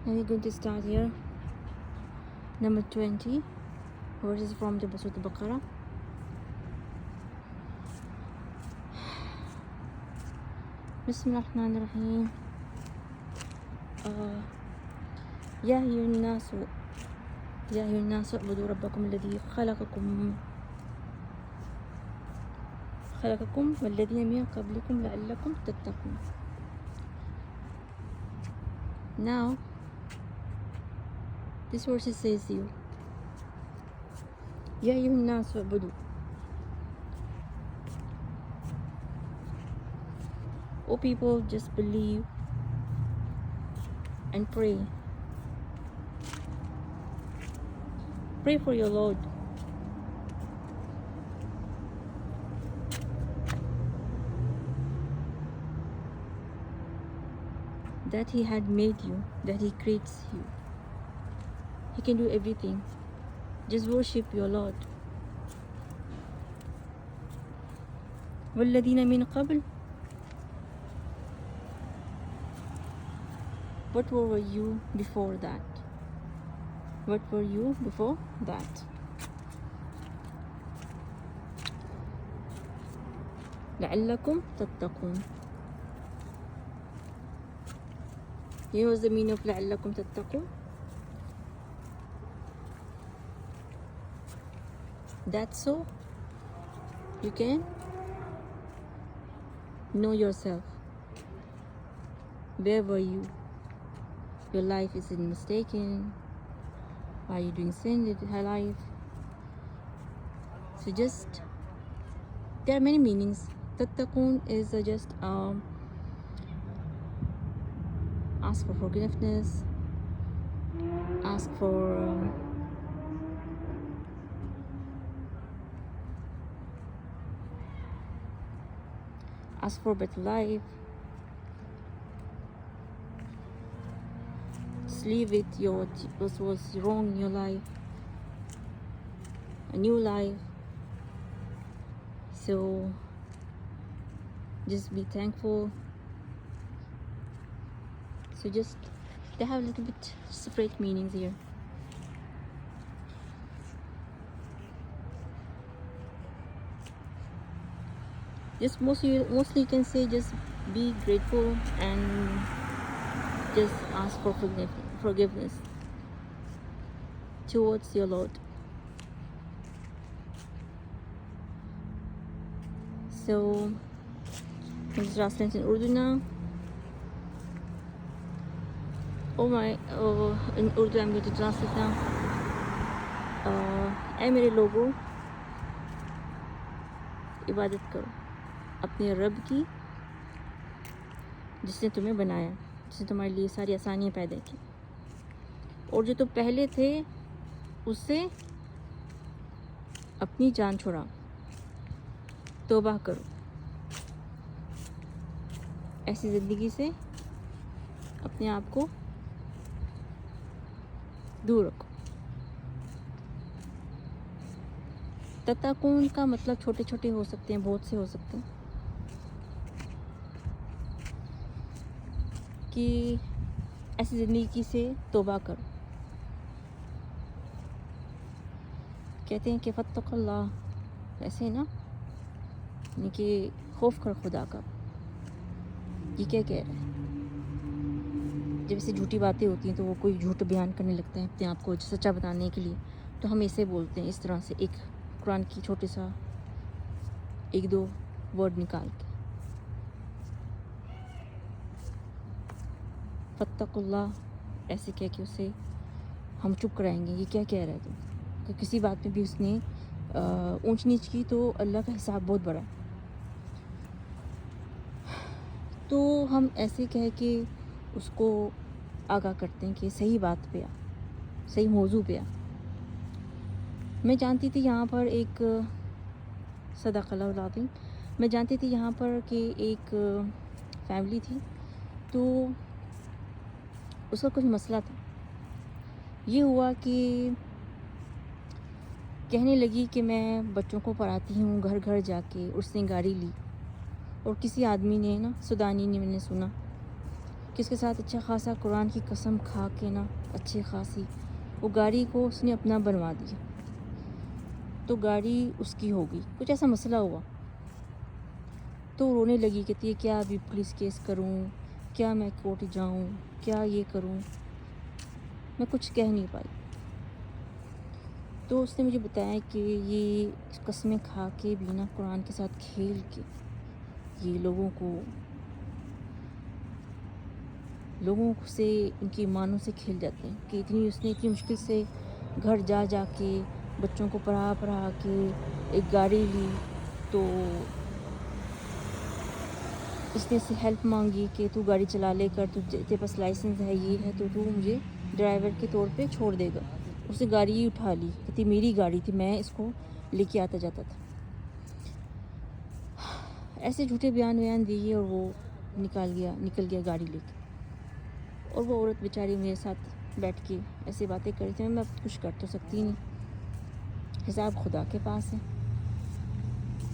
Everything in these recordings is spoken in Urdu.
Now we're going to start here. Number 20, verses from the Surah Al-Baqarah. Bismillahirrahmanirrahim. يا أيها الناس اعبدوا ربكم الذي خلقكم والذين من قبلكم لعلكم تتقون. Now this verse says you يا أيها الناس اعبدوا. O people, just believe and pray. Pray for your Lord. That He had made you, that He creates you. He can do everything. Just worship your Lord. وَالَّذِينَ مِن قَبْلِ. What were you before that? What were you before that? لَعَلَّكُمْ تَتَّقُونَ. You know what's the meaning of لَعَلَّكُمْ تَتَّقُونَ? That's so you can know yourself. Where were you? Your life is mistaken. Why are you doing sin in her life? So just, there are many meanings. Tattaqun is just ask for forgiveness, ask for better life. Just leave it, what was wrong in your life, a new life. So just be thankful. So just, they have a little bit separate meanings here. Just mostly you can say just be grateful and just ask for forgiveness towards your Lord. So let's translate in Urdu now. In Urdu I'm going to translate now. اے میرے لوگوں، عبادت کرو اپنے رب کی جس نے تمہیں بنایا، جس نے تمہارے لیے ساری آسانیاں پیدا کی، اور جو تم پہلے تھے اس سے اپنی جان چھڑاؤ، توبہ کرو، ایسی زندگی سے اپنے آپ کو دور رکھو۔ تتقون کا مطلب چھوٹے چھوٹے ہو سکتے ہیں، بہت سے ہو سکتے ہیں، کہ ایسی زندگی سے توبہ کرو۔ کہتے ہیں کہ فاتقوا اللہ، ایسے نا، یعنی کہ خوف کر خدا کا۔ یہ کیا کہہ رہا ہے؟ جب ایسی جھوٹی باتیں ہوتی ہیں تو وہ کوئی جھوٹ بیان کرنے لگتا ہے اپنے آپ کو سچا بتانے کے لیے، تو ہم اسے بولتے ہیں اس طرح سے، ایک قرآن کی چھوٹے سا ایک دو ورڈ نکال کے، فاتقوا اللہ، ایسے کہہ کے اسے ہم چپ کرائیں گے، یہ کیا کہہ رہا ہے تو کہ کسی بات میں بھی اس نے اونچ نیچ کی تو اللہ کا حساب بہت بڑا ہے۔ تو ہم ایسے کہہ کے اس کو آگاہ کرتے ہیں کہ صحیح بات پہ آ، صحیح موضوع پہ آ۔ میں جانتی تھی یہاں پر ایک، صدق اللہ العظیم، میں جانتی تھی یہاں پر کہ ایک فیملی تھی، تو اس کا کچھ مسئلہ تھا۔ یہ ہوا کہ کہنے لگی کہ میں بچوں کو پڑھاتی ہوں گھر گھر جا کے، اس نے گاڑی لی، اور کسی آدمی نے نا، سودانی نے، میں نے سنا کہ اس کے ساتھ اچھا خاصا قرآن کی قسم کھا کے نا اچھی خاصی وہ گاڑی کو اس نے اپنا بنوا دیا، تو گاڑی اس کی ہو گئی، کچھ ایسا مسئلہ ہوا تو رونے لگی، کہتی ہے کیا ابھی پولیس کیس کروں، کیا میں کورٹ جاؤں، کیا یہ کروں، میں کچھ کہہ نہیں پائی۔ تو اس نے مجھے بتایا کہ یہ قسمیں کھا کے بھی نا قرآن کے ساتھ کھیل کے یہ لوگوں سے ان کی ایمانوں سے کھیل جاتے ہیں، کہ اس نے اتنی مشکل سے گھر جا کے بچوں کو پڑھا کے ایک گاڑی لی، تو اس نے سے ہیلپ مانگی کہ تو گاڑی چلا لے کر، تیرے پاس لائسنس ہے، یہ ہے، تو مجھے ڈرائیور کے طور پہ چھوڑ دے گا۔ اس نے گاڑی ہی اٹھا لی، کہتی میری گاڑی تھی، میں اس کو لے کے آتا جاتا تھا۔ ایسے جھوٹے بیان دیے اور وہ نکل گیا گاڑی لے کے۔ اور وہ عورت بیچاری میرے ساتھ بیٹھ کے ایسی باتیں کر رہی تھی، میں اب کچھ کر تو سکتی نہیں، حساب خدا کے پاس ہے،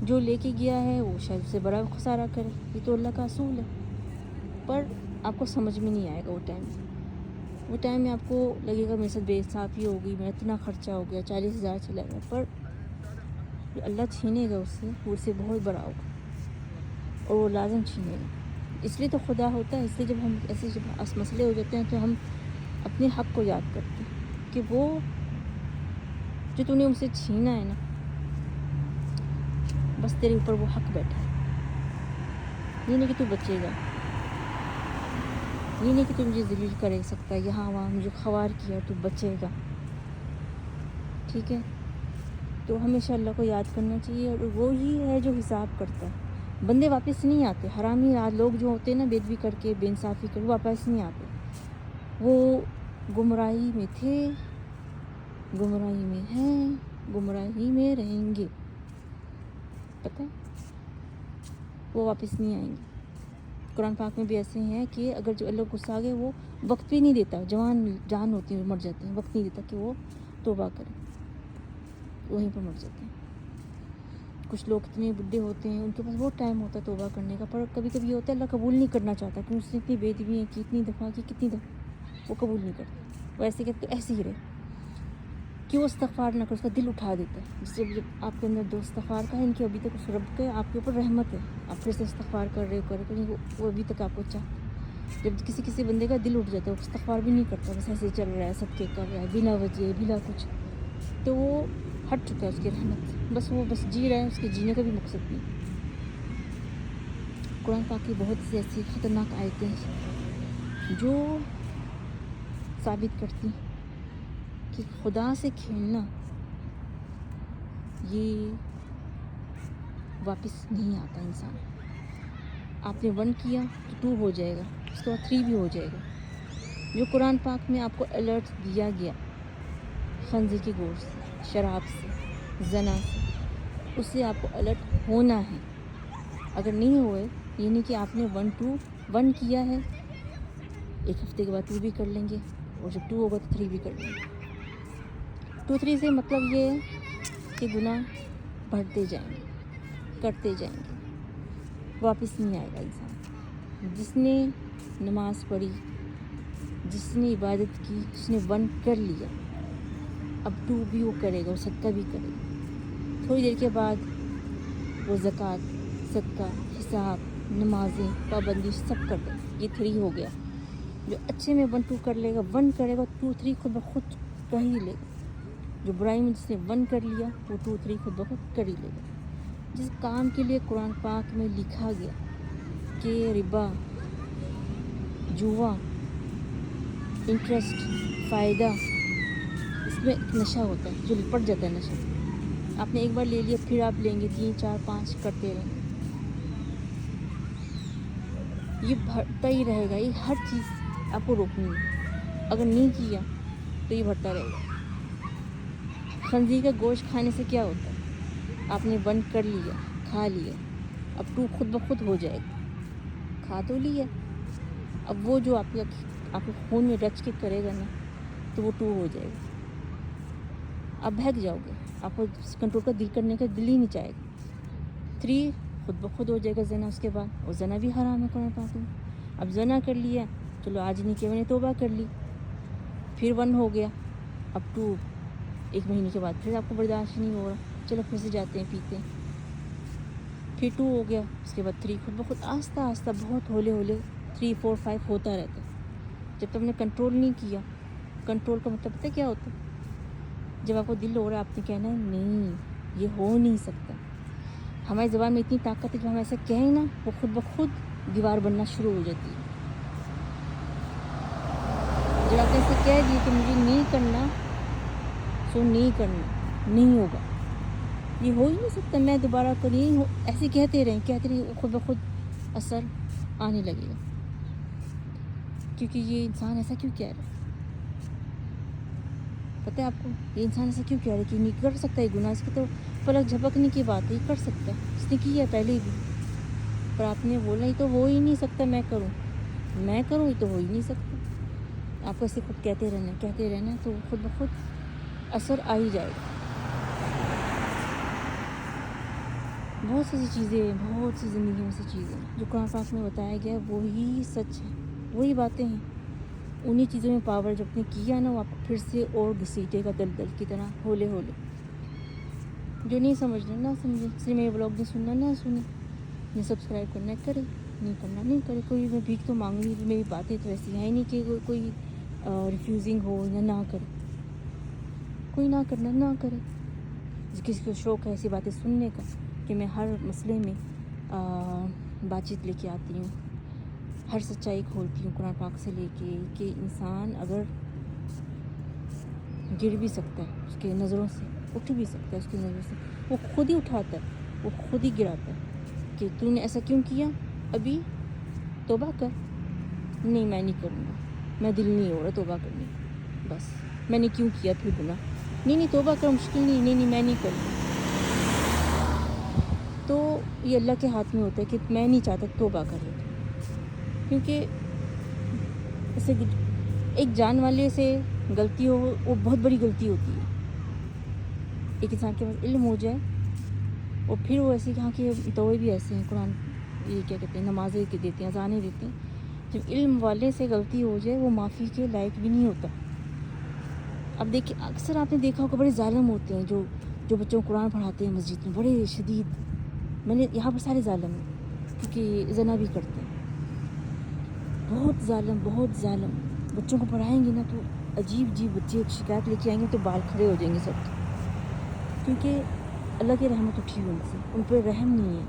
جو لے کے گیا ہے وہ شاید اسے بڑا خسارہ کرے، یہ تو اللہ کا اصول ہے۔ پر آپ کو سمجھ میں نہیں آئے گا وہ ٹائم میں آپ کو لگے گا میرے ساتھ بے انصافی ہو گئی، میرا اتنا خرچہ ہو گیا، 40,000 چلا گیا، پر جو اللہ چھینے گا اس سے بہت بڑا ہوگا، اور وہ لازم چھینے گا۔ اس لیے تو خدا ہوتا ہے، اس لیے جب ہم ایسے مسئلے ہو جاتے ہیں تو ہم اپنے حق کو یاد کرتے ہیں کہ وہ جو تو نے مجھ سے چھینا ہے نا، بس تیرے اوپر وہ حق بیٹھا ہے، یہ نہیں کہ تو بچے گا، یہ نہیں کہ تو مجھے ذلیل کر سکتا ہے، یہاں وہاں مجھے خوار کیا تو بچے گا، ٹھیک ہے؟ تو ہمیشہ اللہ کو یاد کرنا چاہیے، اور وہی ہے جو حساب کرتا ہے۔ بندے واپس نہیں آتے، حرامی لوگ جو ہوتے ہیں نا، بے ادبی کر کے، بے انصافی کر کے، وہ واپس نہیں آتے، وہ گمراہی میں تھے، گمراہی میں ہیں، گمراہی میں رہیں گے، پتہ ہے؟ وہ واپس نہیں آئیں گے۔ قرآن پاک میں بھی ایسے ہیں کہ اگر جو اللہ غصہ آ گئے، وہ وقت بھی نہیں دیتا، جان ہوتی ہے، مر جاتے ہیں، وقت نہیں دیتا کہ وہ توبہ کریں، وہیں پر مر جاتے ہیں۔ کچھ لوگ اتنے بڈھے ہوتے ہیں، ان کے پاس بہت ٹائم ہوتا ہے توبہ کرنے کا، پر کبھی کبھی یہ ہوتا ہے اللہ قبول نہیں کرنا چاہتا، کہ اس نے اتنی بے ادبیاں کی، اتنی دفعہ کی، کتنی دفعہ وہ قبول نہیں کرتا، وہ ایسے کہتے ایسے ہی رہے، کہ وہ استغفار نہ کرے، اس کا دل اٹھا دیتا ہے، جس سے جب آپ کے اندر دو استغفار کا ہے، ان کی ابھی تک اس رب کے آپ کے اوپر رحمت ہے، آپ پھر سے استغفار کر رہے ہو، وہ ابھی تک آپ کو چاہتا ہے۔ جب کسی بندے کا دل اٹھ جاتا ہے، وہ استغفار بھی نہیں کرتا، بس ایسے چل رہا ہے، صدقے کر رہا ہے بلا وجہ بلا کچھ، تو وہ ہٹ چکا ہے اس کی رحمت، بس جی رہا ہے، اس کے جینے کا بھی مقصد نہیں۔ قرآن پاک کی بہت سی ایسی خطرناک آیتیں ہیں جو ثابت کرتی ہیں کہ خدا سے کھیلنا یہ واپس نہیں آتا انسان۔ آپ نے 1 کیا تو 2 ہو جائے گا، اس کے بعد 3 بھی ہو جائے گا۔ جو قرآن پاک میں آپ کو الرٹ دیا گیا خنزیر کے گوشت سے، شراب سے، زنا سے، اس سے آپ کو الرٹ ہونا ہے۔ اگر نہیں ہوئے، یہ نہیں کہ آپ نے 1 کیا ہے، ایک ہفتے کے بعد 2 بھی کر لیں گے، اور جب 2 ہوگا تو 3 بھی کر لیں گے۔ 2-3 سے مطلب یہ ہے کہ گناہ بڑھتے جائیں گے، کرتے جائیں گے، واپس نہیں آئے گا انسان۔ جس نے نماز پڑھی، جس نے عبادت کی، جس نے 1 کر لیا، اب 2 بھی وہ کرے گا، وہ صدقہ بھی کرے گا۔ تھوڑی دیر کے بعد وہ زکوٰۃ، صدقہ، حساب، نمازیں، پابندی سب کر دے، یہ 3 ہو گیا۔ جو اچھے میں 1-2 کر لے گا، 1 کرے گا، 2-3 خود بخود کر ہی لے گا۔ جو برائی میں جس نے 1 کر لیا، وہ 2-3 خود بخود کر ہی لے گا۔ جس کام کے لیے قرآن پاک میں لکھا گیا کہ ربا، جوا، انٹرسٹ، فائدہ، اس میں ایک نشہ ہوتا ہے جو لپٹ جاتا ہے نشہ۔ آپ نے ایک بار لے لیا، پھر آپ لیں گے 3, 4, 5 کرتے رہیں گے، یہ بڑھتا ہی رہے گا۔ یہ ہر چیز آپ کو روکنی ہے، اگر نہیں کیا تو یہ بڑھتا رہے گا۔ خنزیر کا گوشت کھانے سے کیا ہوتا ہے؟ آپ نے 1 کر لیا، کھا لیا، اب 2 خود بخود ہو جائے گا، کھا تو لیا، اب وہ جو آپ کے خون میں رچ کے کرے گا نا، تو وہ 2 ہو جائے گا، آپ بہک جاؤ گے، آپ کو کنٹرول کا دل کرنے کا دل ہی نہیں چاہے گا۔ 3 خود بخود ہو جائے گا زنا، اس کے بعد، اور زنا بھی حرام ہے قرآن پاک میں۔ اب زنا کر لیا، چلو آج نہیں کیا، میں نے توبہ کر لی. پھر 1 ہو گیا، اب 2، 1 مہینے کے بعد پھر آپ کو برداشت نہیں ہو رہا، چلو پھر سے جاتے ہیں پیتے ہیں. پھر 2 ہو گیا، اس کے بعد 3. خود بخود آہستہ آہستہ بہت ہولے ہولے 3 4 5 ہوتا رہتا ہے. جب تک ہم نے کنٹرول نہیں کیا. کنٹرول کا مطلب پتہ کیا ہوتا ہے؟ جب آپ کو دل ہو رہا ہے آپ نے کہنا ہے نہیں یہ ہو نہیں سکتا. ہماری زبان میں اتنی طاقت ہے جو ہم ایسا کہیں نا وہ خود بخود دیوار بننا شروع ہو جاتی ہے. جب آپ نے ایسے کہہ دیا کہ مجھے نہیں کرنا سو نہیں کرنا، نہیں ہوگا، یہ ہو ہی نہیں سکتا، میں دوبارہ کری ایسے کہتے رہیں خود بخود اثر آنے لگے گا. کیونکہ یہ انسان ایسا کیوں کہہ رہا ہے؟ پتہ ہے آپ کو یہ انسان ایسا کیوں کہہ رہا ہے کہ نہیں کر سکتا یہ گناہ؟ اس کی تو پلک جھپکنے کی بات ہے، یہ کر سکتا ہے، اس نے کی ہے پہلے بھی. پر آپ نے بولا یہ تو ہو ہی نہیں سکتا، میں کروں یہ تو ہو ہی نہیں سکتا. آپ کو ایسے خود کہتے رہنا تو خود بخود اثر آ ہی جائے گا. بہت سی زندگی میں سے چیزیں جو قرآن پاک میں بتایا گیا ہے وہی سچ ہے، وہی باتیں ہیں. انہی چیزوں میں پاور جب نے کیا نا وہ آپ کو پھر سے اور گھسیٹے گا دلدل کی طرح ہولے ہولے. جو نہیں سمجھنا نہ سمجھے، صرف میرے بلاگ نہیں سننا نہ سنے، نہیں سبسکرائب کرنا کرے، نہیں کرنا نہیں کرے. کوئی میں بھیک تو مانگ نہیں، میری باتیں تو ایسی ہیں نہیں کہ کوئی ریفیوزنگ ہو یا نہ کرے. کوئی نہ کرنا نہ کرے. کسی کو شوق ہے ایسی باتیں سننے کا کہ میں ہر مسئلے میں بات چیت لے کے آتی ہوں، ہر سچائی کھولتی ہوں قرآن پاک سے لے کے کہ انسان اگر گر بھی سکتا ہے اس کی نظروں سے، اٹھ بھی سکتا ہے اس کی نظروں سے، وہ خود ہی اٹھاتا ہے، وہ خود ہی گراتا ہے. کہ تو نے ایسا کیوں کیا؟ ابھی توبہ کر. نہیں میں نہیں کروں گا، میں دل نہیں ہو رہا توبہ کرنے، بس میں نے کیوں کیا پھر گناہ؟ نہیں توبہ کر، مشکل نہیں میں نہیں کروں. تو یہ اللہ کے ہاتھ میں ہوتا ہے کہ میں نہیں چاہتا توبہ کرے. کیونکہ اسے ایک جان والے سے غلطی ہو وہ بہت بڑی غلطی ہوتی ہے. ایک انسان کے پاس علم ہو جائے اور پھر وہ ایسے کہاں کہ توبے بھی ایسے ہیں، قرآن یہ کیا کہتے ہیں نمازیں کے دیتے ہیں، اذانیں دیتے ہیں. جب علم والے سے غلطی ہو جائے وہ معافی کے لائق بھی نہیں ہوتا. اب دیکھیں اکثر آپ نے دیکھا ہوگا بڑے ظالم ہوتے ہیں جو بچوں کو قرآن پڑھاتے ہیں مسجد میں، بڑے شدید. میں نے یہاں پر سارے ظالم ہیں کیونکہ زنا بھی کرتے ہیں. بہت ظالم بچوں کو پڑھائیں گے نا تو عجیب بچے شکایت لے کے آئیں گے تو بال کھڑے ہو جائیں گے سب. کیونکہ اللہ کی رحمت اٹھی ہوئی ان سے، ان پہ رحم نہیں ہے.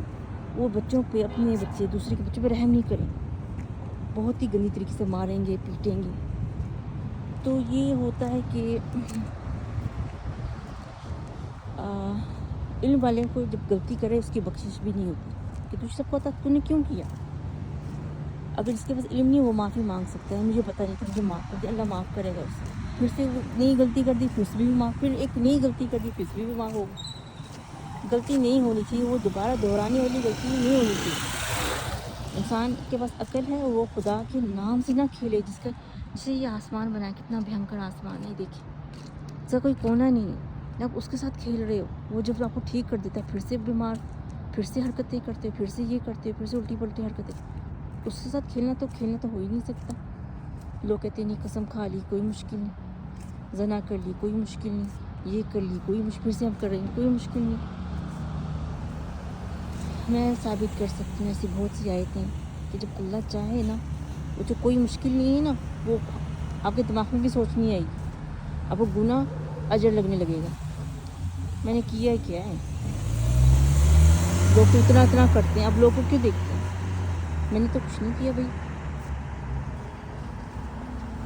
وہ بچوں پہ اپنے بچے دوسرے کے بچوں پہ رحم نہیں کریں، بہت ہی گندی طریقے سے ماریں گے پیٹیں گے. تو یہ ہوتا ہے کہ علم والے کو جب غلطی کرے اس کی بخشش بھی نہیں ہوتی کہ تجھ سب کو تو نے کیوں کیا. اگر جس کے پاس علم نہیں وہ معافی مانگ سکتا ہے، مجھے پتہ نہیں تھا مجھے معاف کر دے، اللہ معاف کرے گا اسے. پھر سے وہ نئی غلطی کر دی پھر سے بھی معاف، پھر ایک نئی غلطی کر دی پھر سے بھی معاف ہوگا. غلطی نہیں ہونی چاہیے، وہ دوبارہ دہرانے والی غلطی نہیں ہونی چاہیے. انسان کے پاس عقل ہے وہ خدا کے نام سے نہ کھیلے. جسے یہ آسمان بنایا کتنا بھینکر آسمان ہے، دیکھیں اس کا کوئی کونا نہیں ہے. آپ اس کے ساتھ کھیل رہے ہو، وہ جب آپ کو ٹھیک کر دیتا ہے پھر سے بیمار، پھر سے حرکتیں کرتے پھر سے یہ کرتے پھر سے الٹی پلٹی حرکتیں. اس کے ساتھ کھیلنا تو ہو ہی نہیں سکتا. لوگ کہتے ہیں نہیں قسم کھا لی کوئی مشکل نہیں، زنا کر لی کوئی مشکل نہیں، یہ کر لی کوئی مشکل، سے ہم کر رہے ہیں کوئی مشکل نہیں. میں ثابت کر سکتی ہوں ایسی بہت سی آیتیں کہ جب اللہ چاہے نا وہ جو کوئی مشکل نہیں ہے نا وہ آپ کے دماغ میں بھی سوچ نہیں آئے گی، اب وہ گناہ اجر لگنے لگے گا. میں نے کیا ہے لوگ تو اتنا کرتے ہیں، اب لوگوں کو کیوں دیکھتے ہیں؟ میں نے تو کچھ نہیں کیا بھائی.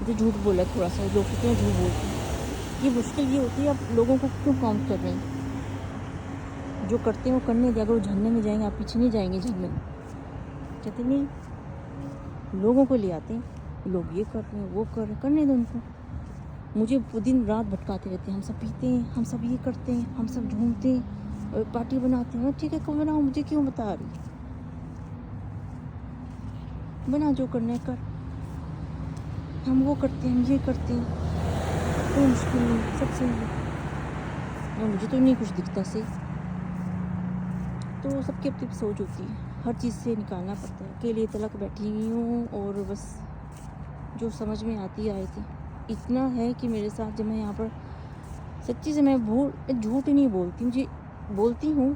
جو جھوٹ بولا تھوڑا سا، لوگ کتنا جھوٹ بولتے ہیں. یہ مشکل یہ ہوتی ہے آپ لوگوں کو کیوں کاؤنٹ کر رہے ہیں؟ جو کرتے ہیں وہ کرنے دیں. اگر وہ جہنم میں جائیں گے آپ پیچھے نہیں جائیں گے جہنم میں. کہتے نہیں لوگوں کو لے آتے ہیں، لوگ یہ کر رہے ہیں وہ کر رہے ہیں، کرنے دیں ان کو. مجھے دن رات بھٹکاتے رہتے ہیں، ہم سب پیتے ہیں، ہم سب یہ کرتے ہیں، ہم سب جھومتے ہیں، پارٹی بناتے ہیں. ٹھیک ہے کیوں بناؤ، مجھے کیوں بتا رہی؟ بنا جو کرنا ہے کر. ہم وہ کرتے ہیں ہم یہ کرتے ہیں، کوئی مشکل نہیں، سب صحیح ہے. مجھے تو نہیں کچھ دکھتا سے. تو سب کی اپنی سوچ ہوتی ہے، ہر چیز سے نکالنا پڑتا ہے. اکیلے تلک بیٹھی ہوئی ہوں اور بس جو سمجھ میں آتی آئی تھی. اتنا ہے کہ میرے ساتھ جب میں یہاں پر سچی سے میں جھوٹ نہیں بولتی، مجھے بولتی ہوں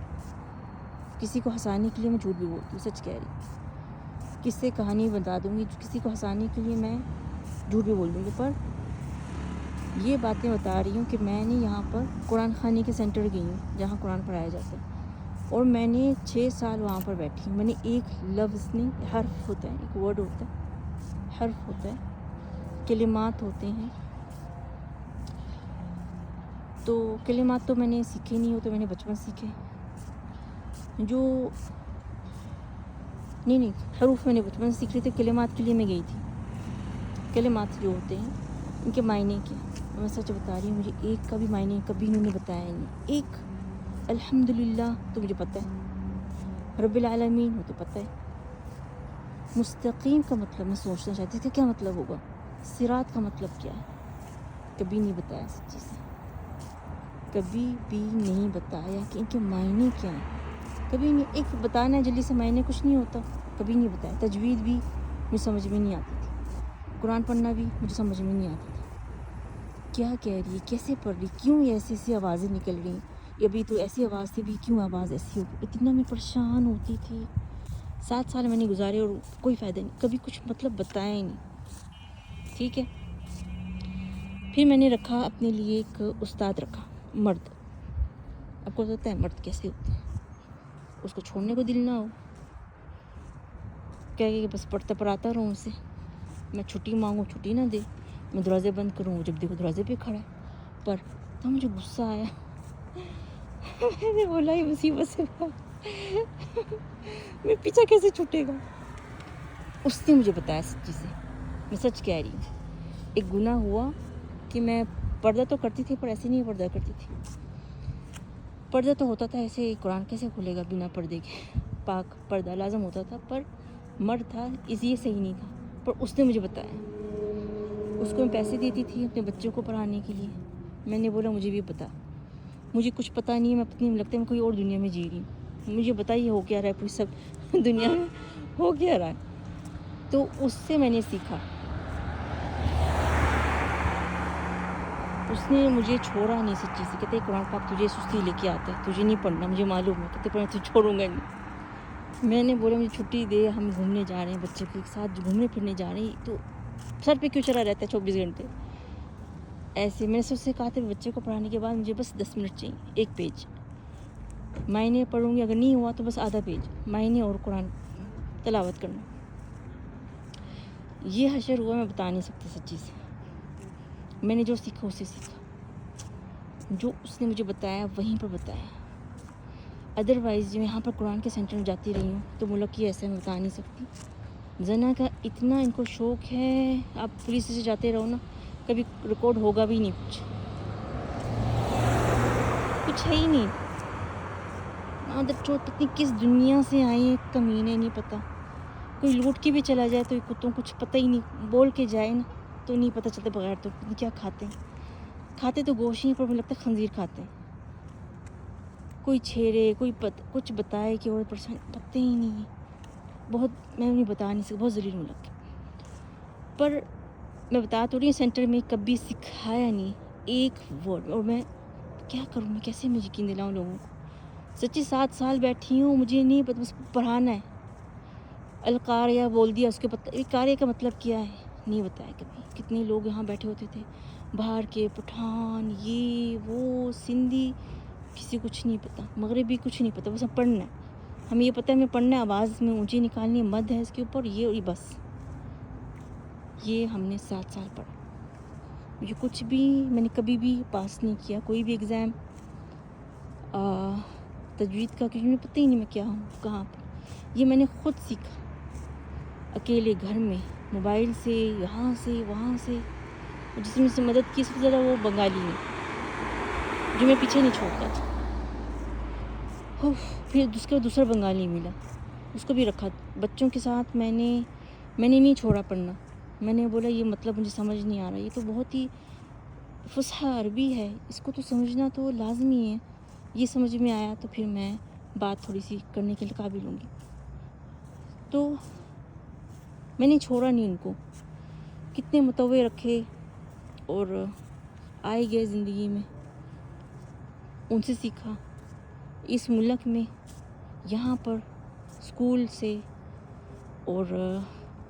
کسی کو ہنسانے کے لیے میں جھوٹ بھی بولتی ہوں، سچ کہہ رہی ہوں. کس سے کہانی بتا دوں گی کسی کو ہنسانے کے لیے میں جھوٹ بھی بول دوں گی. پر یہ باتیں بتا رہی ہوں کہ میں نے یہاں پر قرآن خوانی کے سینٹر گئی ہوں جہاں قرآن پڑھایا جاتا ہے، اور میں نے 6 سال وہاں پر بیٹھی ہوں. میں نے ایک لفظ نہیں، حرف ہوتا ہے، ایک ورڈ ہوتا ہے، حرف ہوتا ہے، کلمات ہوتے ہیں. تو کلمات تو میں نے سیکھے نہیں ہوتے، میں نے بچپن سیکھے. جو نہیں حروف میں نے بچپن سے سیکھ رہے تھے. کلمات کے لیے میں گئی تھی. کلمات جو ہوتے ہیں ان کے معنی کیا، میں سچ بتا رہی ہوں، مجھے ایک کا بھی معنی کبھی انہوں نے بتایا نہیں. ایک الحمدللہ تو مجھے پتہ ہے، رب العالمین وہ تو پتہ ہے. مستقیم کا مطلب میں سوچنا چاہتی تھی کیا مطلب ہوگا، صراط کا مطلب کیا ہے، کبھی نہیں بتایا. سچی سے کبھی بھی نہیں بتایا کہ ان کے معنی کیا ہیں. کبھی نہیں. ایک بتانا ہے جلدی سے، معنی کچھ نہیں ہوتا، کبھی نہیں بتایا. تجوید بھی مجھے سمجھ میں نہیں آتی تھی، قرآن پڑھنا بھی مجھے سمجھ میں نہیں آتا تھا. کیا کہہ رہی ہے، کیسے پڑھ رہی، کیوں ایسی ایسی آوازیں نکل رہی ہیں، ابھی تو ایسی آواز تھی بھی کیوں آواز ایسی ہو گئی. اتنا میں پریشان ہوتی تھی. 7 سال میں نے گزارے اور کوئی فائدہ نہیں، کبھی کچھ مطلب بتایا ہی نہیں. ٹھیک ہے. پھر میں نے رکھا اپنے لیے ایک استاد رکھا، مرد. آپ کو پتہ ہے مرد کیسے ہوتے ہیں، اس کو چھوڑنے کو دل نہ ہو، کہ بس پڑھتا پڑھاتا رہوں اسے. میں چھٹی مانگوں چھٹی نہ دے، میں دروازے بند کروں جب دیکھو دروازے پہ کھڑا ہے. پر تو مجھے غصہ آیا. میں نے بولا یہ مصیبت سے میں پیچھے کیسے چھوٹے گا. اس نے مجھے بتایا، سچی سے میں سچ کہہ رہی ہوں. ایک گناہ ہوا کہ میں پردہ تو کرتی تھی پر ایسے نہیں پردہ کرتی تھی. پردہ تو ہوتا تھا ایسے، قرآن کیسے کھلے گا بنا پردے کے، پاک پردہ لازم ہوتا تھا. پر مرد تھا اس لیے صحیح نہیں تھا. پر اس نے مجھے بتایا. اس کو میں پیسے دیتی تھی اپنے بچوں کو پڑھانے کے لیے. میں نے بولا مجھے بھی پتا، مجھے کچھ پتہ نہیں ہے، میں پتہ نہیں لگتا ہے میں کوئی اور دنیا میں جی رہی ہوں. مجھے بتائیے ہو کیا رہا ہے، پوری سب دنیا میں ہو کیا رہا ہے. تو اس سے میں نے سیکھا. اس نے مجھے چھوڑا نہیں. سچی سے کہتے قرآن پاک تجھے سستی لے کے آتا ہے، تجھے نہیں پڑھنا، مجھے معلوم ہے. کہتے پڑھنا تجھے چھوڑوں گا نہیں. میں نے بولا مجھے چھٹی دے، ہم گھومنے جا رہے ہیں بچے کے ساتھ، گھومنے پھرنے جا رہے ہیں، تو سر پہ کیوں چڑھا رہتا ہے 24 گھنٹے ایسے. میں نے اس سے کہا تھا بچے کو پڑھانے کے بعد مجھے بس 10 منٹ چاہیے، 1 پیج معنی پڑھوں گی، اگر نہیں ہوا تو بس آدھا پیج معنی اور قرآن تلاوت کرنا. یہ حشر ہوا میں بتا نہیں سکتی. سچی سے میں نے جو سیکھا اسے سیکھا، جو اس نے مجھے بتایا وہیں پر بتایا. ادروائز جو یہاں پر قرآن کے سینٹر میں جاتی رہی ہوں تو ملک کی ایسے میں بتا نہیں سکتی. زنا کا اتنا ان کو شوق ہے، آپ پولیس سے جاتے رہو نا، کبھی ریکارڈ ہوگا بھی نہیں. کچھ ہے ہی نہیں. عادت چوٹ پتنی کس دنیا سے آئے ہیں کمینے، نہیں پتہ. کوئی لوٹ کے بھی چلا جائے تو کتوں کچھ پتہ ہی نہیں، بول کے جائے نا تو نہیں پتہ چلتا. بغیر تو کیا کھاتے ہیں، کھاتے تو گوشت ہی، پر مجھے لگتا ہے خنزیر کھاتے ہیں. کوئی چھیڑے، کوئی کچھ بتائے کہ اور پریشان، پتہ ہی نہیں ہے. بہت میں انہیں بتا نہیں سکتی، بہت ذلیل ہوں لگ. پر میں بتا تو رہی ہوں سینٹر میں کبھی سکھایا نہیں ایک ورڈ. اور میں کیا کروں، میں کیسے میں یقین دلاؤں لوگوں کو. سچی 7 سال بیٹھی ہوں، مجھے نہیں پتہ، بس پڑھانا ہے. القاریہ بول دیا، اس کے قاریہ کا مطلب کیا ہے نہیں بتایا کبھی. کتنے لوگ یہاں بیٹھے ہوتے تھے باہر کے، پٹھان، یہ وہ سندھی، کسی کچھ نہیں پتہ، مغربی کچھ نہیں پتہ. بس ہم پڑھنا ہے، ہمیں یہ پتہ ہے ہمیں پڑھنا ہے، آواز میں اونچی نکالنی ہے، مد ہے اس کے اوپر، یہ بس. یہ ہم نے 7 سال پڑھا. مجھے کچھ بھی، میں نے کبھی بھی پاس نہیں کیا کوئی بھی ایگزام تجوید کا، کہیں مجھے پتہ ہی نہیں میں کیا ہوں کہاں پر. یہ میں نے خود سیکھا اکیلے گھر میں، موبائل سے، یہاں سے وہاں سے. جس میں سے مدد کی سب سے زیادہ وہ بنگالی نے، جو میں پیچھے نہیں چھوڑتا تھا. پھر اس کے دوسرا بنگالی ملا، اس کو بھی رکھا. بچوں کے ساتھ میں نے نہیں چھوڑا پڑھنا. میں نے بولا یہ مطلب مجھے سمجھ نہیں آ رہا، یہ تو بہت ہی فصحی عربی ہے، اس کو تو سمجھنا تو لازمی ہے. یہ سمجھ میں آیا تو پھر میں بات تھوڑی سی کرنے کے لیے قابل ہوں گی. تو میں نے چھوڑا نہیں ان کو. کتنے متوے رکھے اور آئے گئے زندگی میں، ان سے سیکھا. اس ملک میں یہاں پر اسکول سے اور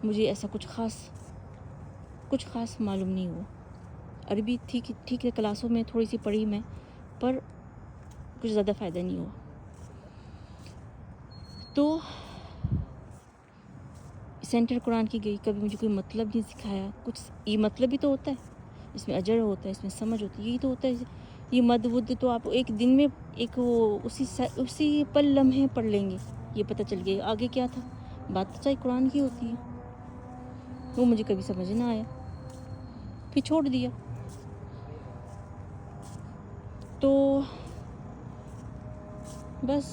مجھے ایسا کچھ خاص معلوم نہیں ہوا. عربی ٹھیک ہے کلاسوں میں تھوڑی سی پڑھی میں، پر کچھ زیادہ فائدہ نہیں ہوا. تو سینٹر قرآن کی گئی، کبھی مجھے کوئی مطلب نہیں سکھایا. کچھ یہ مطلب بھی تو ہوتا ہے، اس میں اجر ہوتا ہے، اس میں سمجھ ہوتی ہے، یہی تو ہوتا ہے. یہ مد ود تو آپ ایک دن میں ایک وہ اسی پل لمحے پڑھ لیں گے، یہ پتہ چل گیا. آگے کیا تھا، بات تو چاہے قرآن کی ہوتی ہے. وہ مجھے کبھی سمجھ نہ آیا، پھر چھوڑ دیا. تو بس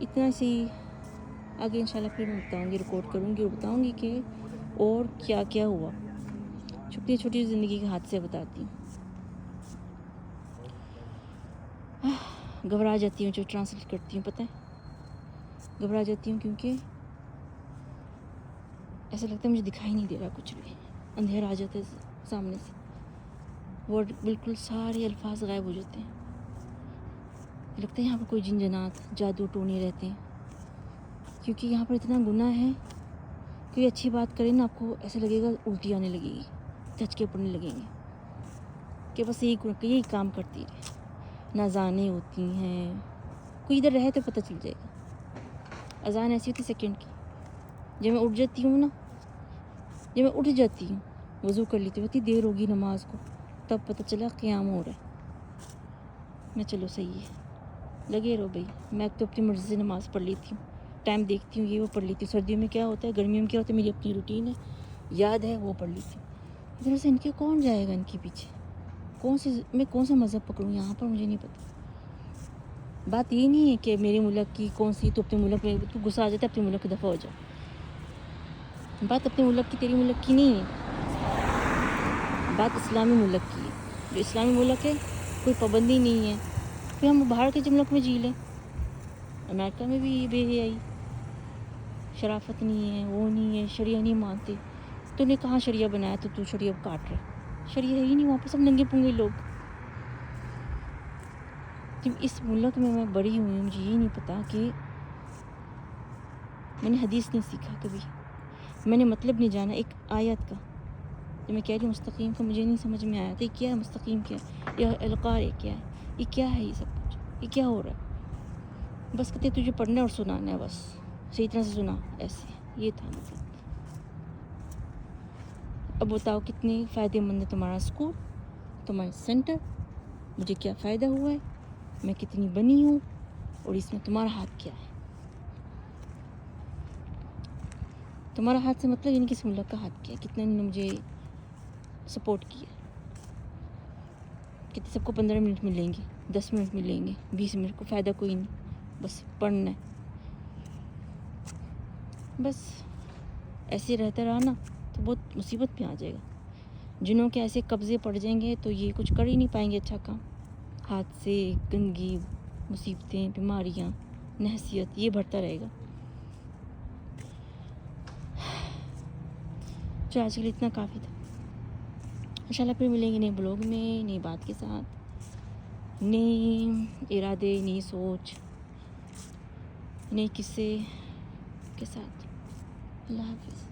اتنا سی. آگے انشاءاللہ پھر میں بتاؤں گی، ریکارڈ کروں گی اور بتاؤں گی کہ اور کیا کیا ہوا. چھوٹی زندگی کے حادثے بتاتی ہوں. گھبرا جاتی ہوں جو ٹرانسلیٹ کرتی ہوں، پتہ ہے گھبرا جاتی ہوں کیونکہ ایسا لگتا ہے مجھے دکھائی نہیں دے رہا کچھ بھی، اندھیرا آ جاتا ہے سامنے سے، ورڈ بالکل سارے الفاظ غائب ہو جاتے ہیں. لگتا ہے یہاں پر کوئی جن جنات جادو ٹونے رہتے ہیں، کیونکہ یہاں پر اتنا گناہ ہے. کوئی اچھی بات کرے نا، آپ کو ایسا لگے گا الٹی آنے لگے گی، دھچکے پڑنے لگیں گے کہ بس یہی کام کرتی رہے. نازانیں ہوتی ہیں، کوئی ادھر رہے تو پتہ چل جائے گا. اذان ایسی ہوتی سیکنڈ کی، جب میں اٹھ جاتی ہوں وضو کر لیتی ہوں، اتنی دیر ہوگی نماز کو، تب پتہ چلا قیام ہو رہا ہے. میں چلو صحیح ہے، لگے رہو بھائی. میں تو اپنی مرضی سے نماز پڑھ لیتی ہوں، ٹائم دیکھتی ہوں، یہ وہ پڑھ لیتی ہوں. سردیوں میں کیا ہوتا ہے، گرمیوں میں کیا ہوتا ہے، میری اپنی روٹین ہے، یاد ہے وہ پڑھ لیتی ہوں. ادھر سے ان کے کون جائے گا ان کے پیچھے، میں کون سا مذہب پکڑوں یہاں پر، مجھے نہیں پتہ. بات یہ نہیں ہے کہ میرے ملک کی کون سی، تو اپنے ملک میں تو غصہ آ جاتا ہے، اپنے ملک کی دفعہ ہو جاؤ. بات اپنے ملک کی، تیری ملک کی نہیں ہے، بات اسلامی ملک کی ہے. جو اسلامی ملک ہے کوئی پابندی نہیں ہے. پھر ہم باہر کے ملک میں جی لیں. امریکہ میں بھی بے حیائی، شرافت نہیں ہے، وہ نہیں ہے، شریعہ نہیں مانتے. تو نے کہاں شریعہ بنایا تو شریعہ کاٹ رہے. شریعہ ہی نہیں، وہاں پہ سب ننگے پنگے لوگ. جب اس ملک میں بڑی ہوئی ہوں، مجھے یہ نہیں پتا کہ میں نے حدیث نہیں سیکھا کبھی، میں نے مطلب نہیں جانا ایک آیت کا. جب میں کہہ رہی ہوں مستقیم کا، مجھے نہیں سمجھ میں آیا تھا یہ کیا ہے، مستقیم کیا ہے، یہ القار ہے کیا ہے، یہ کیا ہے، یہ سب کچھ یہ کیا ہو رہا ہے. بس کہتے تجھے پڑھنا اور سنانا ہے، بس صحیح طرح سے سنا، ایسے یہ تھا مطلب. اب بتاؤ کتنے فائدے مند ہے تمہارا اسکول، تمہارا سینٹر. مجھے کیا فائدہ ہوا ہے، میں کتنی بنی ہوں، اور اس میں تمہارا ہاتھ کیا ہے. تمہارا ہاتھ سے مطلب یعنی کس ملک کا ہاتھ کیا ہے، کتنے نے مجھے سپورٹ کیا. کتنے سب کو 15 منٹ ملیں گے، 10 منٹ ملیں گے، 20 منٹ کو فائدہ کوئی نہیں، بس پڑھنا ہے. بس ایسے رہتا رہا نا تو بہت مصیبت میں آ جائے گا. جنہوں کے ایسے قبضے پڑ جائیں گے تو یہ کچھ کر ہی نہیں پائیں گے اچھا کام. ہاتھ سے گندگی، مصیبتیں، بیماریاں، نحسیت، یہ بڑھتا رہے گا. جو آج کل اتنا کافی تھا. انشاءاللہ پھر ملیں گے نئے بلاگ میں، نئی بات کے ساتھ، نئے ارادے، نئی سوچ، نئے قصے کے ساتھ. اللہ حافظ.